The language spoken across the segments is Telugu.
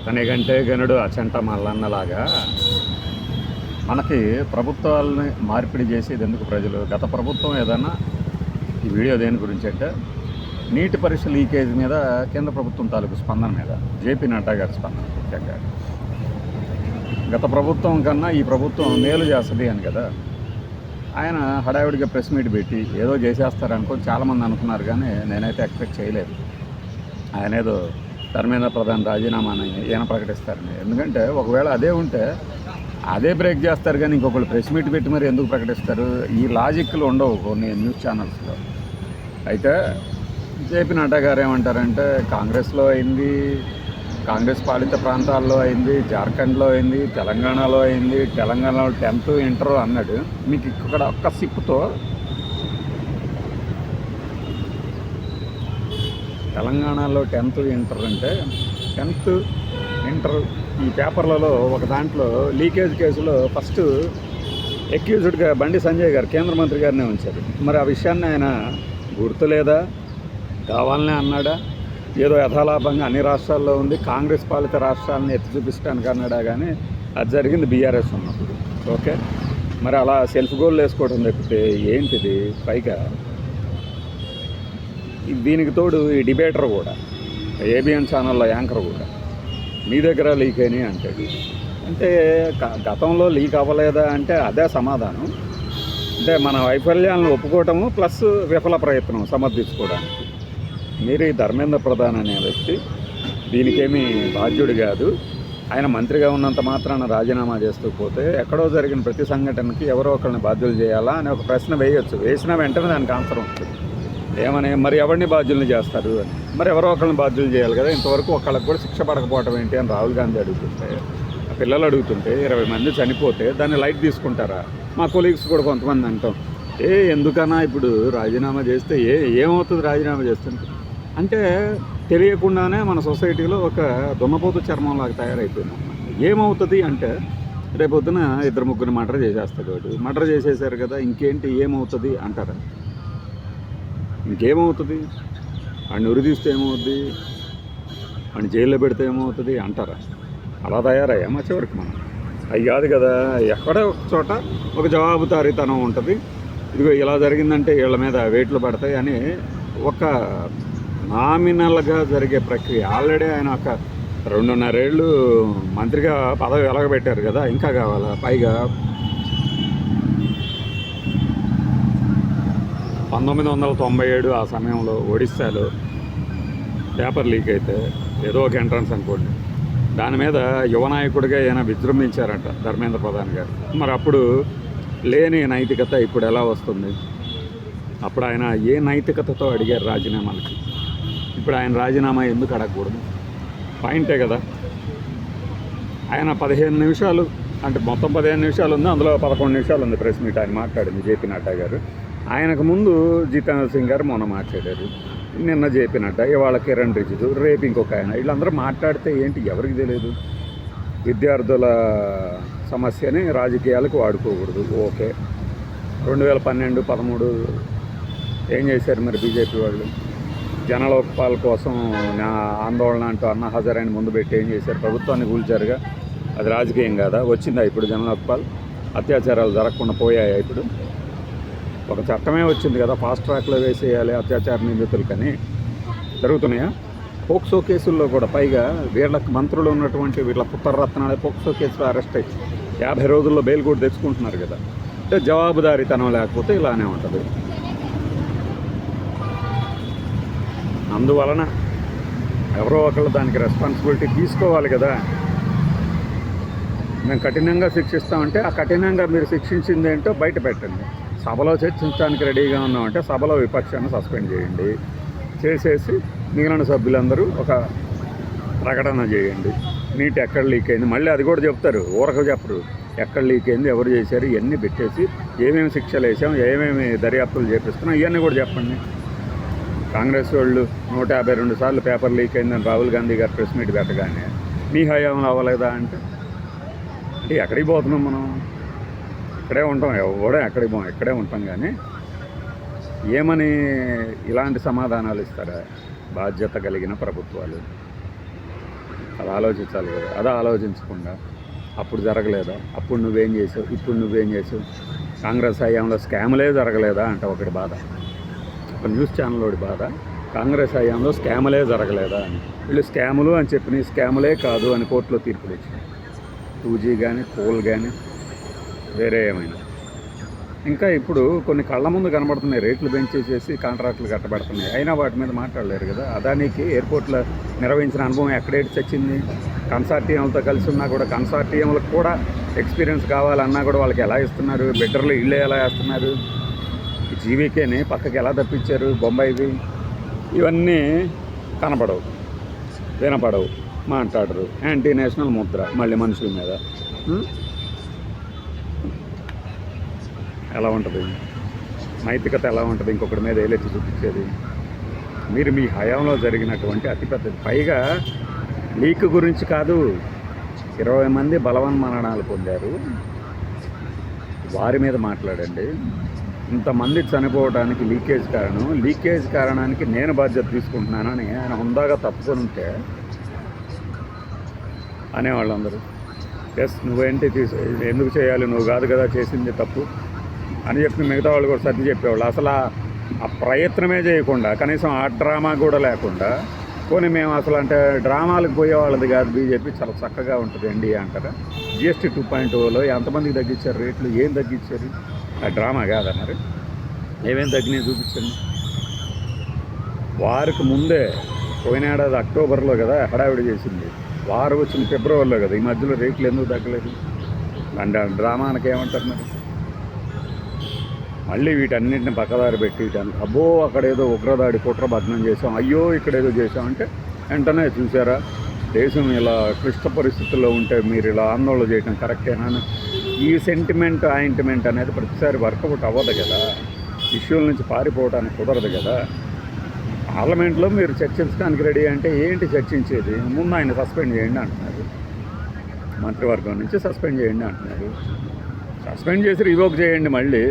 తనకంటే గనుడు అచంట మల్లన్నలాగా మనకి ప్రభుత్వాలని మార్పిడి చేసేది ఎందుకు ప్రజలు? గత ప్రభుత్వం ఏదన్నా ఈ వీడియో దేని గురించి అంటే నీటి పరీక్ష లీకేజ్ మీద కేంద్ర ప్రభుత్వం తాలూకు స్పందన మీద జేపీ నడ్డా గారి స్పందన ముఖ్యంగా గత ప్రభుత్వం కన్నా ఈ ప్రభుత్వం మేలు చేస్తుంది అని కదా ఆయన హడావిడిగా ప్రెస్ మీట్ పెట్టి ఏదో చేసేస్తారనుకొని చాలామంది అనుకున్నారు, కానీ నేనైతే ఎక్స్పెక్ట్ చేయలేదు ఆయన ఏదో ధర్మేంద్ర ప్రధాన్ రాజీనామాని ఈయన ప్రకటిస్తారని. ఎందుకంటే ఒకవేళ అదే ఉంటే అదే బ్రేక్ చేస్తారు, కానీ ఇంకొకళ్ళు ప్రెస్ మీట్ పెట్టి మరి ఎందుకు ప్రకటిస్తారు? ఈ లాజిక్లు ఉండవు కొన్ని న్యూస్ ఛానల్స్లో. అయితే జేపీ నడ్డా గారు ఏమంటారంటే కాంగ్రెస్లో అయింది, కాంగ్రెస్ పాలిత ప్రాంతాల్లో అయింది, జార్ఖండ్లో అయింది, తెలంగాణలో అయింది, తెలంగాణలో 10th ఇంటర్ అన్నాడు. మీకు ఇక్కడ ఒక్క సిప్పుతో తెలంగాణలో 10th ఇంటర్ అంటే 10th ఇంటర్ ఈ పేపర్లలో ఒక దాంట్లో లీకేజ్ కేసులో ఫస్ట్ అక్యూజ్డ్గా బండి సంజయ్ గారు కేంద్ర మంత్రి గారినే ఉంచారు. మరి ఆ విషయాన్ని ఆయన గుర్తులేదా, కావాలనే అన్నాడా, ఏదో యథాలాభంగా అన్ని రాష్ట్రాల్లో ఉంది కాంగ్రెస్ పాలిత రాష్ట్రాలను ఎత్తి చూపించడానికి అన్నాడా? కానీ అది జరిగింది బీఆర్ఎస్ ఉన్నప్పుడు. ఓకే, మరి అలా సెల్ఫ్ గోల్ వేసుకోవడం తప్పితే ఏంటిది? పైగా దీనికి తోడు ఈ డిబేటర్ కూడా ఏబిఎన్ ఛానల్లో యాంకర్ కూడా మీ దగ్గర లీక్ అయినాయి అంటాడు. అంటే గతంలో లీక్ అవ్వలేదా అంటే అదే సమాధానం. అంటే మన వైఫల్యాలను ఒప్పుకోవటము ప్లస్ విఫల ప్రయత్నం సమర్థించుకోవడానికి. మీరు ఈ ధర్మేంద్ర ప్రధాన్ అనే వ్యక్తి దీనికేమీ బాధ్యుడు కాదు. ఆయన మంత్రిగా ఉన్నంత మాత్రాన రాజీనామా చేస్తూ పోతే ఎక్కడో జరిగిన ప్రతి సంఘటనకి ఎవరో ఒకరిని బాధ్యులు చేయాలా అనే ఒక ప్రశ్న వేయొచ్చు. వేసిన వెంటనే దానికి ఆన్సర్ ఉంటుంది. ఏమని మరి ఎవరిని బాధ్యుల్ని చేస్తారు అని. మరి ఎవరో ఒకరిని బాధ్యులు చేయాలి కదా. ఇంతవరకు ఒకళ్ళకి కూడా శిక్ష పడకపోవటం ఏంటి అని రాహుల్ గాంధీ అడుగుతుంటే, ఆ పిల్లలు అడుగుతుంటే 20 మంది చనిపోతే దాన్ని లైట్ తీసుకుంటారా? మా కొలీగ్స్ కూడా కొంతమంది అంటాం, ఎందుకన్నా ఇప్పుడు రాజీనామా చేస్తే ఏమవుతుంది రాజీనామా చేస్తుంటే అంటే తెలియకుండానే మన సొసైటీలో ఒక దున్నపోతు చర్మంలాగా తయారైపోయింది. ఏమవుతుంది అంటే రేపొద్దున 2-3 మర్డర్ చేసేస్తాడు వాడు. మర్డర్ చేసేసారు కదా ఇంకేంటి ఏమవుతుంది అంటారా? ఇంకేమవుతుంది? వాడిని ఉరిదీస్తే ఏమవుతుంది, వాడిని జైల్లో పెడితే ఏమవుతుంది అంటారా? అలా తయారయ్యామా చివరికి మనం? అవి కాదు కదా. ఎక్కడో ఒక చోట ఒక జవాబుదారీతనం ఉంటుంది. ఇదిగో ఇలా జరిగిందంటే వీళ్ళ మీద వేట్లు పడతాయి అని ఒక నామినల్గా జరిగే ప్రక్రియ. ఆల్రెడీ ఆయన ఒక 2.5 ఏళ్ళు మంత్రిగా పదవి వెలగబెట్టారు కదా, ఇంకా కావాలా? పైగా 1997 ఆ సమయంలో ఒడిస్సాలో పేపర్ లీక్ అయితే ఏదో ఒక ఎంట్రన్స్ అనుకోండి, దాని మీద యువ నాయకుడిగా ఈయన విజృంభించారట ధర్మేంద్ర ప్రధాన్ గారు. మరి అప్పుడు లేని నైతికత ఇప్పుడు ఎలా వస్తుంది? అప్పుడు ఆయన ఏ నైతికతతో అడిగారు రాజీనామాలకి? ఇప్పుడు ఆయన రాజీనామా ఎందుకు అడగకూడదు? పాయింటే కదా. ఆయన 15 నిమిషాలు అంటే మొత్తం 15 నిమిషాలు ఉంది, అందులో 11 నిమిషాలు ఉంది ప్రెస్ మీట్ ఆయన మాట్లాడింది జేపీ నడ్డా గారు. ఆయనకు ముందు జితేంద్ర సింగ్ గారు మొన్న మాట్లాడారు, నిన్న జేపీ నడ్డా, ఇవాళ కిరణ్ రిజిజు, రేపు ఇంకొక ఆయన. వీళ్ళందరూ మాట్లాడితే ఏంటి ఎవరికి తెలియదు? విద్యార్థుల సమస్యని రాజకీయాలకు వాడుకోకూడదు. ఓకే, 2012-13 ఏం చేశారు మరి బీజేపీ వాళ్ళు? జనలోక్పాల్ కోసం ఆందోళన అంటూ అన్నా హజారాని ముందు పెట్టి ఏం చేశారు? ప్రభుత్వాన్ని కూల్చారుగా. అది రాజకీయం కాదా? వచ్చిందా ఇప్పుడు జనలోక్పాల్? అత్యాచారాలు జరగకుండా పోయాయా? ఇప్పుడు ఒక చట్టమే వచ్చింది కదా, ఫాస్ట్ ట్రాక్లో వేసేయాలి అత్యాచార నిందితులకని. జరుగుతున్నాయా? పోక్సో కేసుల్లో కూడా పైగా వీళ్ళకి మంత్రులు ఉన్నటువంటి వీళ్ళ పుత్రరత్నాలే పోక్సో కేసులో అరెస్ట్ అయ్యి 50 రోజుల్లో బెయిల్ కూడా తెచ్చుకుంటున్నారు కదా. అంటే జవాబుదారీతనం లేకపోతే ఇలానే ఉంటుంది. అందువలన ఎవరో ఒకళ్ళు దానికి రెస్పాన్సిబిలిటీ తీసుకోవాలి కదా. మేము కఠినంగా శిక్షిస్తామంటే ఆ కఠినంగా మీరు శిక్షించింది ఏంటో బయట పెట్టండి. సభలో చర్చించడానికి రెడీగా ఉన్నామంటే సభలో విపక్షాన్ని సస్పెండ్ చేయండి. చేసేసి మిగిలిన సభ్యులందరూ ఒక ప్రకటన చేయండి. నీట్ ఎక్కడ లీక్ అయింది, మళ్ళీ అది కూడా చెప్తారు, ఊరక చెప్పరు. ఎక్కడ లీక్ అయింది, ఎవరు చేశారు, ఇవన్నీ పెట్టేసి ఏమేమి శిక్షలు వేసాం, ఏమేమి దర్యాప్తులు చేపిస్తున్నాం ఇవన్నీ కూడా చెప్పండి. కాంగ్రెస్ వాళ్ళు 152 సార్లు పేపర్ లీక్ అయిందని రాహుల్ గాంధీ గారు ప్రెస్ మీట్ పెట్టగానే మీ హయాంలో అవ్వలేదా అంటే ఎక్కడికి పోతున్నాం మనం? ఇక్కడే ఉంటాం, ఎవడో ఎక్కడికి పోం, ఇక్కడే ఉంటాం. కానీ ఏమని ఇలాంటి సమాధానాలు ఇస్తారా బాధ్యత కలిగిన ప్రభుత్వాలు? అది ఆలోచించాలి కదా. అదే ఆలోచించకుండా అప్పుడు జరగలేదా, అప్పుడు నువ్వేం చేసావు, ఇప్పుడు నువ్వేం చేసావు, కాంగ్రెస్ హయాంలో స్కాములే జరగలేదా అంటే ఒకటి బాధ, ఒక న్యూస్ ఛానల్ ఒకటి బాధ, కాంగ్రెస్ హయాంలో స్కాములే జరగలేదా అని. వీళ్ళు స్కాములు అని చెప్పిన స్కాములే కాదు అని కోర్టులో తీర్పులు ఇచ్చింది. 2G కానీ కోల్ కానీ వేరే ఏమైనా. ఇంకా ఇప్పుడు కొన్ని కళ్ళ ముందు కనబడుతున్నాయి, రేట్లు పెంచేసేసి కాంట్రాక్టులు కట్టబడుతున్నాయి, అయినా వాటి మీద మాట్లాడలేరు కదా. అదానికి ఎయిర్పోర్ట్లో నిర్వహించిన అనుభవం ఎక్కడేటి చచ్చింది. కన్సార్టియంలతో కలిసి ఉన్నా కూడా కన్సార్టియంలకు కూడా ఎక్స్పీరియన్స్ కావాలన్నా కూడా వాళ్ళకి ఎలా ఇస్తున్నారు, బెటర్లు ఇళ్ళే ఎలా వేస్తున్నారు, జీవీకేని పక్కకి ఎలా తప్పించారు, బొంబాయివి, ఇవన్నీ కనపడవు, వినపడవు, మాట్లాడరు. యాంటీ నేషనల్ ముద్ర మళ్ళీ మనుషుల మీద. ఎలా ఉంటుంది నైతికత, ఎలా ఉంటుంది ఇంకొకటి మీద ఏలెత్తి చూపించేది. మీరు మీ హయాంలో జరిగినటువంటి అతిపెద్ద, పైగా లీక్ గురించి కాదు, 20 మంది బలవన్మరణాలు పొందారు, వారి మీద మాట్లాడండి. ఇంతమంది చనిపోవడానికి లీకేజ్ కారణం, లీకేజ్ కారణానికి నేను బాధ్యత తీసుకుంటున్నానని ఆయన హుందాగా తప్పుకొని ఉంటే అనేవాళ్ళందరూ ఎస్ నువ్వేంటి ఎందుకు చేయాలి, నువ్వు కాదు కదా చేసింది తప్పు అని చెప్పి మిగతా వాళ్ళు కూడా సర్ది చెప్పేవాళ్ళు. అసలు ఆ ప్రయత్నమే చేయకుండా, కనీసం ఆ డ్రామా కూడా లేకుండా, పోనీ మేము అసలు అంటే డ్రామాలకు పోయేవాళ్ళది కాదు బీజేపీ, చాలా చక్కగా ఉంటుంది ఎన్డీఏ అంటారా. GST 2.0లో ఎంతమందికి తగ్గించారు రేట్లు, ఏం తగ్గించారు, ఆ డ్రామా కాదన్నారు. ఏమేం తగ్గినాయి చూపించండి. వారికి ముందే పోయిన ఏడాది అక్టోబర్లో కదా హడావిడి చేసింది, వారు వచ్చిన ఫిబ్రవరిలో కదా, ఈ మధ్యలో రేట్లు ఎందుకు తగ్గలేదు అంటే డ్రామానికి ఏమంటారు మరి. మళ్ళీ వీటన్నింటిని పక్కదారి పెట్టి అబ్బో అక్కడేదో ఉగ్రదాడి కుట్ర భగ్నం చేసాం, అయ్యో ఇక్కడేదో చేసాం అంటే వెంటనే చూసారా దేశం ఇలా క్లిష్ట పరిస్థితుల్లో ఉంటే మీరు ఇలా ఆందోళన చేయడం కరెక్టేనా అని. ఈ సెంటిమెంట్ ఆయింట్మెంట్ అనేది ప్రతిసారి వర్కౌట్ అవ్వదు కదా, ఇష్యూల నుంచి పారిపోవడానికి కుదరదు కదా. పార్లమెంట్లో మీరు చర్చించడానికి రెడీ అంటే ఏంటి చర్చించేది, ముందు ఆయన సస్పెండ్ చేయండి అంటున్నారు, మంత్రివర్గం నుంచి సస్పెండ్ చేయండి అంటున్నారు. సస్పెండ్ చేసి రివోక్ చేయండి, మళ్ళీ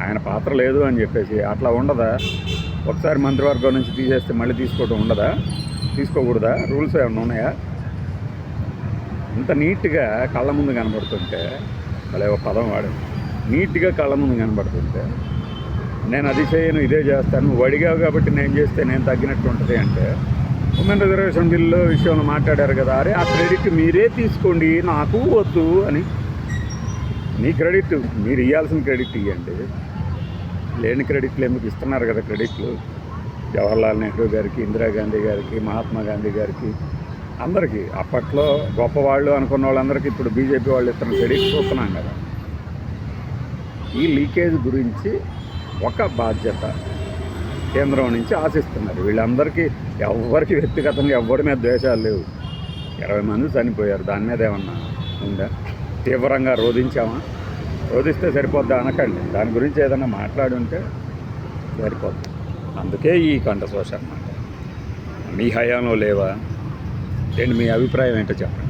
ఆయన పాత్ర లేదు అని చెప్పేసి. అట్లా ఉండదా, ఒకసారి మంత్రివర్గం నుంచి తీసేస్తే మళ్ళీ తీసుకోవడం ఉండదా, తీసుకోకూడదా, రూల్స్ ఏమైనా ఉన్నాయా. ఇంత నీట్గా కళ్ళ ముందు కనబడుతుంటే, అలా ఒక పదం వాడు, నీట్గా కళ్ళ ముందు కనబడుతుంటే నేను అది చేయను ఇదే చేస్తాను, నువ్వు అడిగావు కాబట్టి నేను చేస్తే నేను తగ్గినట్టు ఉంటుంది అంటే, ఉమెన్ రిజర్వేషన్ బిల్లు విషయంలో మాట్లాడారు కదా, అరే ఆ క్రెడిట్ మీరే తీసుకోండి నాకు వద్దు అని. మీ క్రెడిట్ మీరు ఇవ్వాల్సిన క్రెడిట్ ఇవ్వండి, లేని క్రెడిట్లు ఎందుకు ఇస్తున్నారు కదా క్రెడిట్లు. జవహర్లాల్ నెహ్రూ గారికి, ఇందిరాగాంధీ గారికి, మహాత్మా గాంధీ గారికి, అందరికీ అప్పట్లో గొప్పవాళ్ళు అనుకున్న వాళ్ళందరికీ ఇప్పుడు బీజేపీ వాళ్ళు ఇస్తున్న క్రెడిట్ చూస్తున్నాం కదా. ఈ లీకేజ్ గురించి ఒక బాధ్యత కేంద్రం నుంచి ఆశిస్తున్నారు. వీళ్ళందరికీ ఎవరికి వ్యక్తిగతంగా ఎవరి మీద ద్వేషాలు లేవు. 20 మంది చనిపోయారు, దాని మీద ఏమన్నా ఉందా, తీవ్రంగా రోధించామా, రోధిస్తే సరిపోద్దా అనకండి, దాని గురించి ఏదైనా మాట్లాడి ఉంటే సరిపోద్ది. అందుకే ఈ కంఠశోష అన్నమాట. మీ హయాంలో లేవా ఏంటి, మీ అభిప్రాయం ఏంటో చెప్పండి.